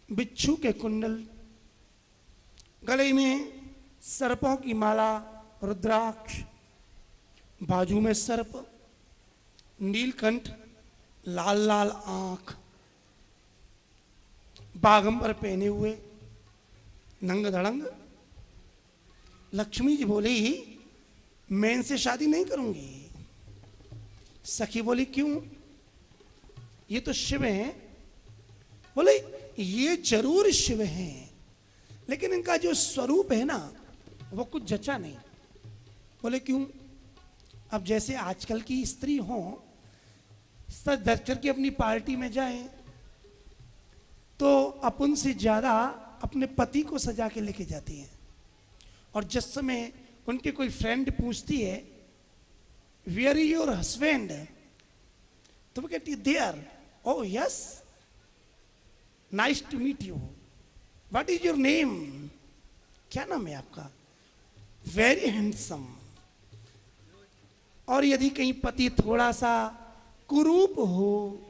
बिच्छू के कुंडल, गले में सर्पों की माला, रुद्राक्ष, बाजू में सर्प, नीलकंठ, लाल लाल आंख, बागंबर पहने हुए, नंग धड़ंग। लक्ष्मी जी बोली, मैं इनसे शादी नहीं करूंगी। सखी बोली, क्यों? ये तो शिव हैं। बोले, ये जरूर शिव हैं, लेकिन इनका जो स्वरूप है ना वो कुछ जचा नहीं। बोले, क्यों? अब जैसे आजकल की स्त्री हो, सज धज करके अपनी पार्टी में जाए तो अपन से ज्यादा अपने पति को सजा के लेके जाती हैं, और जिस समय उनके कोई फ्रेंड पूछती है, वेयर इज योर हस्बैंड, तो वो कहती है, there. Oh yes, nice to meet you, what is your name, क्या नाम है आपका, वेरी हैंडसम। और यदि कहीं पति थोड़ा सा कुरूप हो,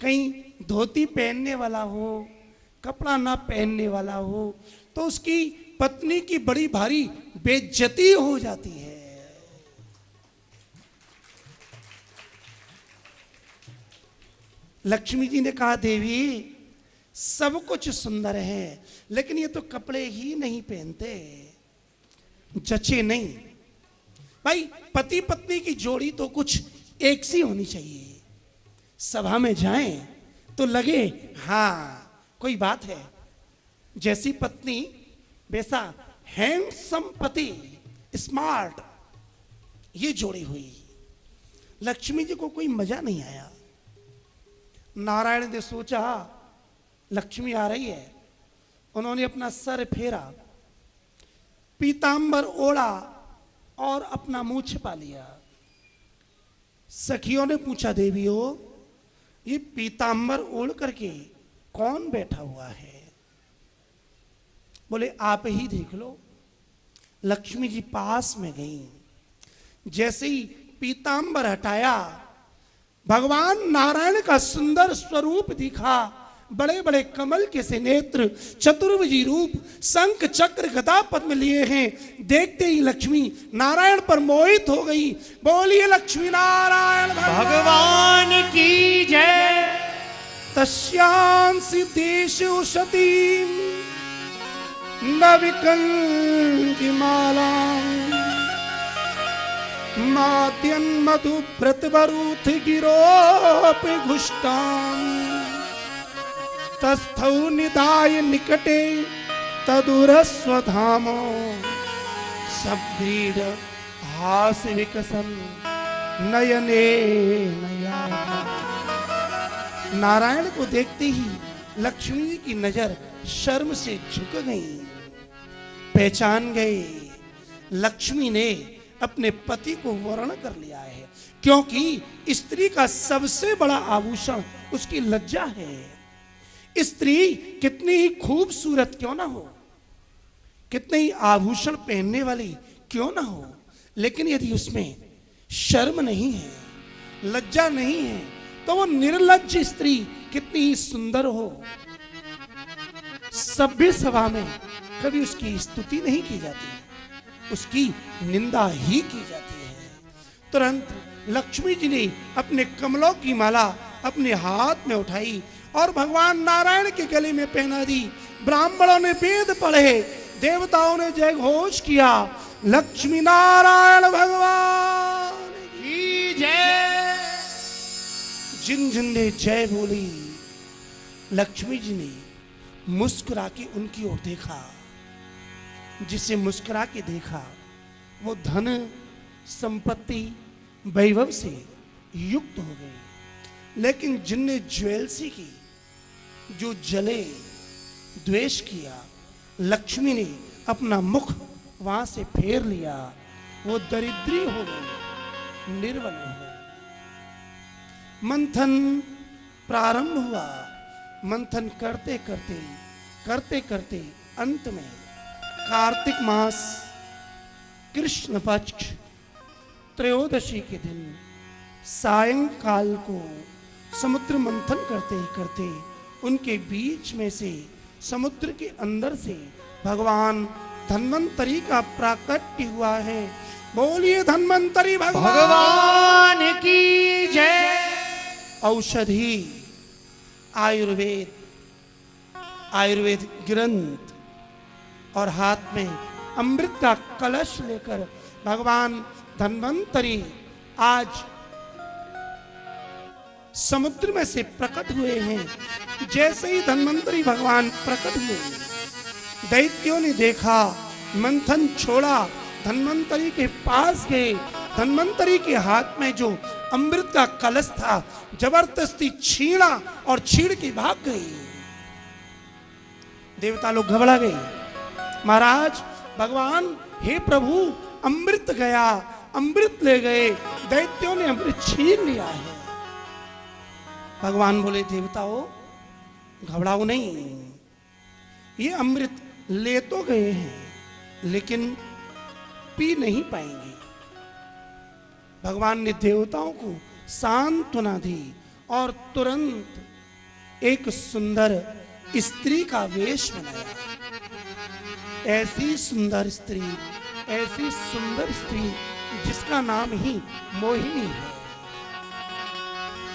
कहीं धोती पहनने वाला हो, कपड़ा ना पहनने वाला हो, तो उसकी पत्नी की बड़ी भारी बेइज्जती हो जाती है। लक्ष्मी जी ने कहा, देवी सब कुछ सुंदर है, लेकिन ये तो कपड़े ही नहीं पहनते, जचे नहीं। भाई पति पत्नी की जोड़ी तो कुछ एक सी होनी चाहिए। सभा में जाएं तो लगे हाँ कोई बात है, जैसी पत्नी वैसा हैंडसम पति, स्मार्ट, ये जोड़ी हुई। लक्ष्मी जी को कोई मजा नहीं आया। नारायण ने सोचा लक्ष्मी आ रही है, उन्होंने अपना सर फेरा, पीतांबर ओढ़ा और अपना मुंह छिपा लिया। सखियों ने पूछा, देवियों ये पीतांबर ओढ़ करके कौन बैठा हुआ है? बोले, आप ही देख लो। लक्ष्मी जी पास में गई, जैसे ही पीतांबर हटाया, भगवान नारायण का सुंदर स्वरूप दिखा। बड़े बड़े कमल के से नेत्र, चतुर्भुजी रूप, शंख चक्र गदा पद्म लिए हैं। देखते ही लक्ष्मी नारायण पर मोहित हो गई। बोलिए लक्ष्मी नारायण भगवान की जय। तस्यां सिद्धेषु सतीं न विकल्पि मालां मात्यन् मधुव्रत वरुथ गिरोपि घुष्टां तस्थौ निधाय निकटे तदुरस्वधामो सव्रीड हास विकसन नयने नया। नारायण को देखते ही लक्ष्मी की नजर शर्म से झुक गई, पहचान गए। लक्ष्मी ने अपने पति को वर्ण कर लिया है, क्योंकि स्त्री का सबसे बड़ा आभूषण उसकी लज्जा है। स्त्री कितनी ही खूबसूरत क्यों ना हो, कितने ही आभूषण पहनने वाली क्यों ना हो, लेकिन यदि उसमें शर्म नहीं है, लज्जा नहीं है, तो वो निर्लज्ज स्त्री कितनी ही सुंदर हो, सभ्य सभा में कभी उसकी स्तुति नहीं की जाती, उसकी निंदा ही की जाती है। तुरंत लक्ष्मी जी ने अपने कमलों की माला अपने हाथ में उठाई और भगवान नारायण के गले में पहना दी। ब्राह्मणों ने वेद पढ़े, देवताओं ने जय घोष किया। लक्ष्मी नारायण भगवान की जय। जिन जिन ने जय बोली, लक्ष्मी जी ने मुस्कुरा के उनकी ओर देखा। जिसे मुस्कुरा के देखा वो धन संपत्ति वैभव से युक्त हो गई। लेकिन जिनने ज्वेलसी की, जो जले, द्वेष किया, लक्ष्मी ने अपना मुख वहां से फेर लिया, वो दरिद्री हो गई, निर्बल हो गई। मंथन प्रारंभ हुआ। मंथन करते करते करते करते अंत में कार्तिक मास कृष्ण पक्ष त्रयोदशी के दिन सायंकाल को समुद्र मंथन करते ही करते उनके बीच में से, समुद्र के अंदर से भगवान धन्वंतरी का प्राकट्य हुआ है। बोलिए धन्वंतरी भगवान की जय। औषधि, आयुर्वेद ग्रंथ और हाथ में अमृत का कलश लेकर भगवान धन्वंतरी आज समुद्र में से प्रकट हुए हैं। जैसे ही धन्वंतरी भगवान प्रकट हुए, दैत्यों ने देखा, मंथन छोड़ा, धन्वंतरी के पास गए। धन्वंतरी के हाथ में जो अमृत का कलश था जबरदस्ती छीना और छीन के भाग गई। देवता लोग घबरा गए। महाराज, भगवान, हे प्रभु, अमृत गया, अमृत ले गए, दैत्यों ने अमृत छीन लिया है। भगवान बोले, देवताओं घबराओ नहीं, ये अमृत ले तो गए हैं लेकिन पी नहीं पाएंगे। भगवान ने देवताओं को सांत्वना दी और तुरंत एक सुंदर स्त्री का वेश बनाया। ऐसी सुंदर स्त्री, ऐसी सुंदर स्त्री जिसका नाम ही मोहिनी है।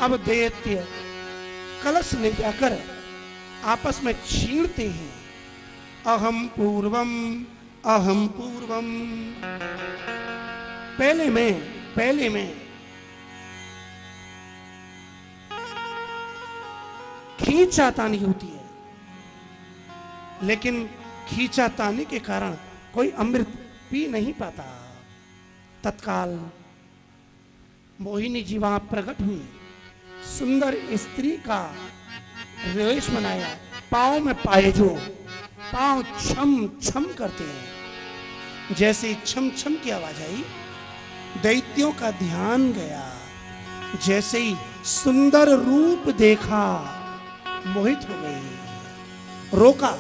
अब दैत्य कलश ले जाकर आपस में छींटते हैं। अहम पूर्वम, अहम पूर्वम। पहले में खींचातानी होती है, लेकिन खींचातानी के कारण कोई अमृत पी नहीं पाता। तत्काल मोहिनी जी वहां प्रकट हुई, सुंदर स्त्री का वेश बनाया, पांव में पायजो, पांव छम छम करते हैं। जैसे छम छम की आवाज आई, दैत्यों का ध्यान गया। जैसे ही सुंदर रूप देखा, मोहित हो गई। रोका।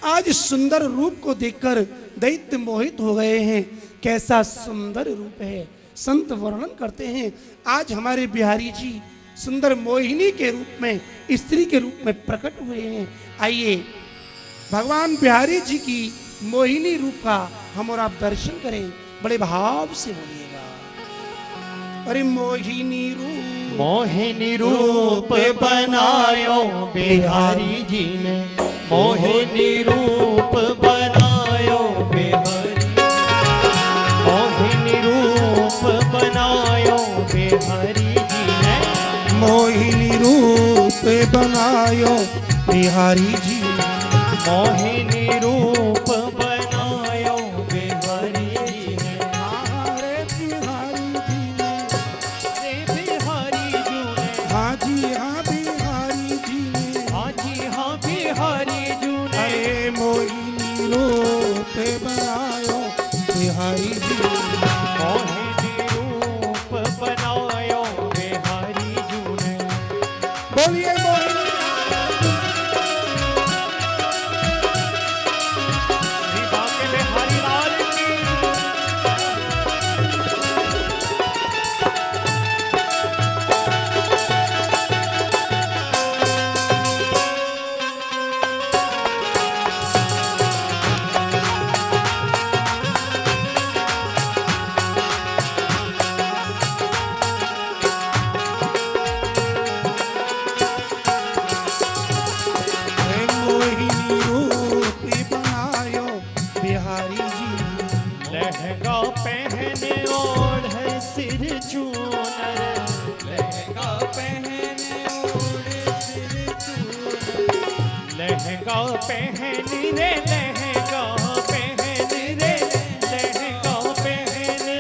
आज सुंदर रूप को देखकर दैत्य मोहित हो गए हैं। कैसा सुंदर रूप है, संत वर्णन करते हैं। आज हमारे बिहारी जी सुंदर मोहिनी के रूप में, स्त्री के रूप में प्रकट हुए हैं। आइए भगवान बिहारी जी की मोहिनी रूप का हम और आप दर्शन करें। बड़े भाव से बोलिएगा। अरे मोहिनी रूप बनायो बिहारी जी ने, मोहिनी रूप बनायो बिहारी, मोहिनी रूप बनायो बिहारी जी ने, मोहिनी रूप बनायो बिहारी जी ने, मोहिनी रूप बनायो बिहारी जी ने। अरे बिहारी जी ने, अरे बिहारी जी ने, हाँ जी हाँ बिहारी जी ने, हाँ जी हाँ बिहारी जी ने। अरे मोहिनी रूप बनायो बिहारी जी ने, मोहिनी रूप बनायो बिहारी जी ने। बोलिए मोहिनी। लहंगा पहने ओढ़े सिर चूनर लहंगा पहन रे लहंगा पहन रे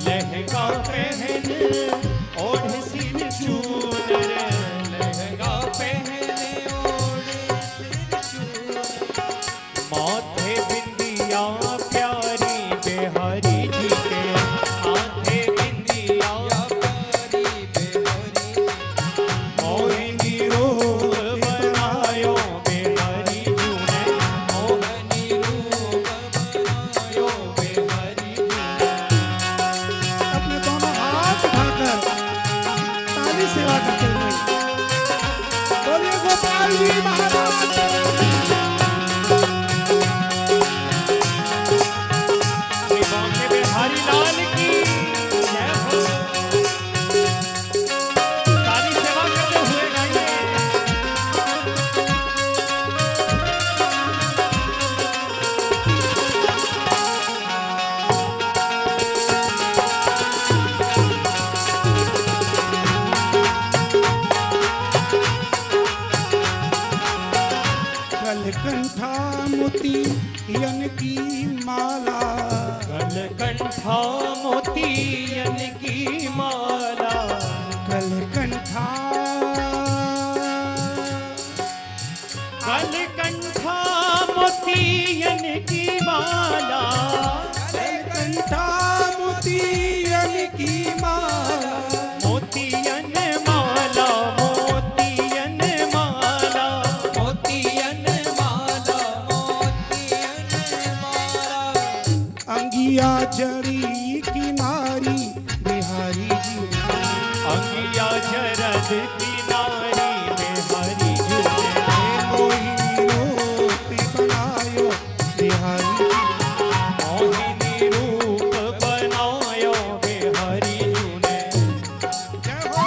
लहंगा पहन ओढ़े सिर चूनर लहंगा पहने ओढ़े सिर चूनर माथे बिंदिया प्यारी बिहारी जी के माथे बिंदिया प्यारी बिहारी मोहिनी रूप बनायो बिहारी जी ने मोहिनी रूप बनायो बिहारी जी ने अपने दोनों हाथ उठाकर ताली सेवा करते हुए बोलिए गोपाल जी महाराज बांके बिहारी लाल की जय हो ताली सेवा करते हुए गाइए कलकंठा मोतियन की माला कलकंठा मोतियन की माला कलकंठा कलकंठा मोतियन की माला कलकंठा मोतियन की माला मोतियन माला मोतियन माला मोतियन माला मोतियन माला अंगिया जड़ी किनारी बिहारी जी अंगिया जरद किनारी बिहारी जी ने मोहिनी रूप बनायो बिहारी जी मोहिनी रूप बनायो बिहारी जी ने जय हो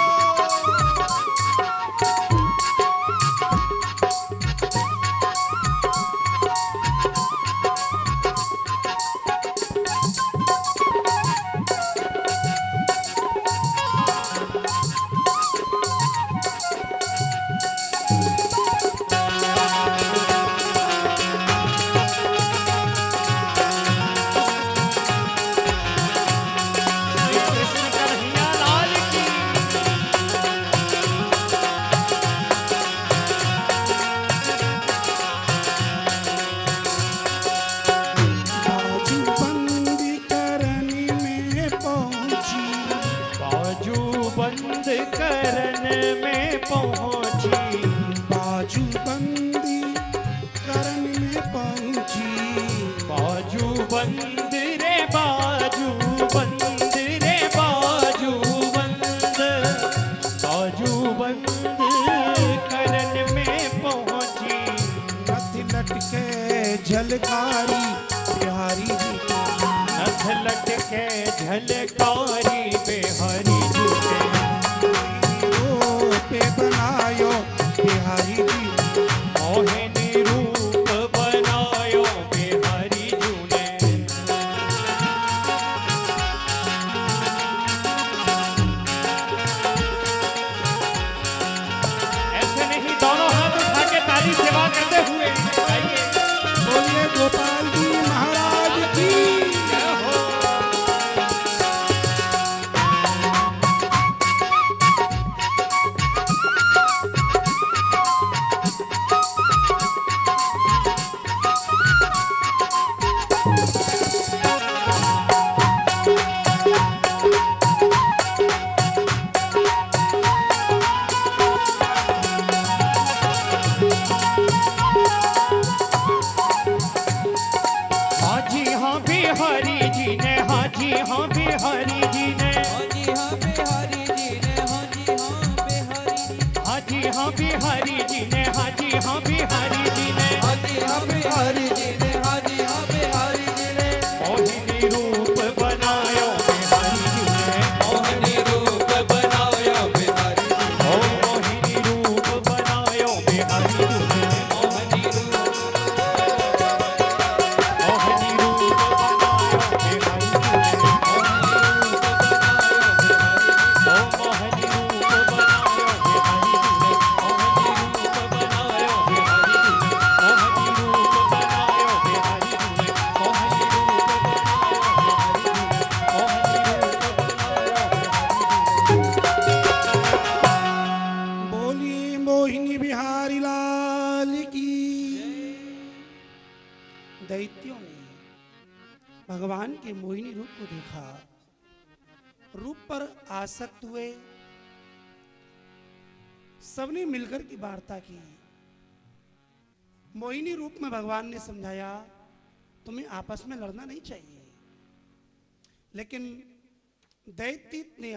श्री कृष्ण कन्हैया लाल की बाजू बंदी करनी में पहुंची बाजू बंद करन में पहुंची बाजू बंदी करन में पहुंची बाजू बंद रे बाजू बंद रे बाजू बंद बाजू बंद करन में पहुंची नथ लटके झलकारी बिहारी जी नथ लटके झलकारी बिहारी जी के पे बनायो बिहारी जी मोहिनी रूप बनायो बिहारी जी ने ऐसे नहीं दोनों हाथ उठा के ताली सेवा करते हुए आइए बोलिए गोपाल जी महाराज की जय हो भगवान के मोहिनी रूप को देखा, रूप पर आसक्त हुए, सबने मिलकर की वार्ता की। मोहिनी रूप में भगवान ने समझाया तुम्हें आपस में लड़ना नहीं चाहिए, लेकिन दैत्य ने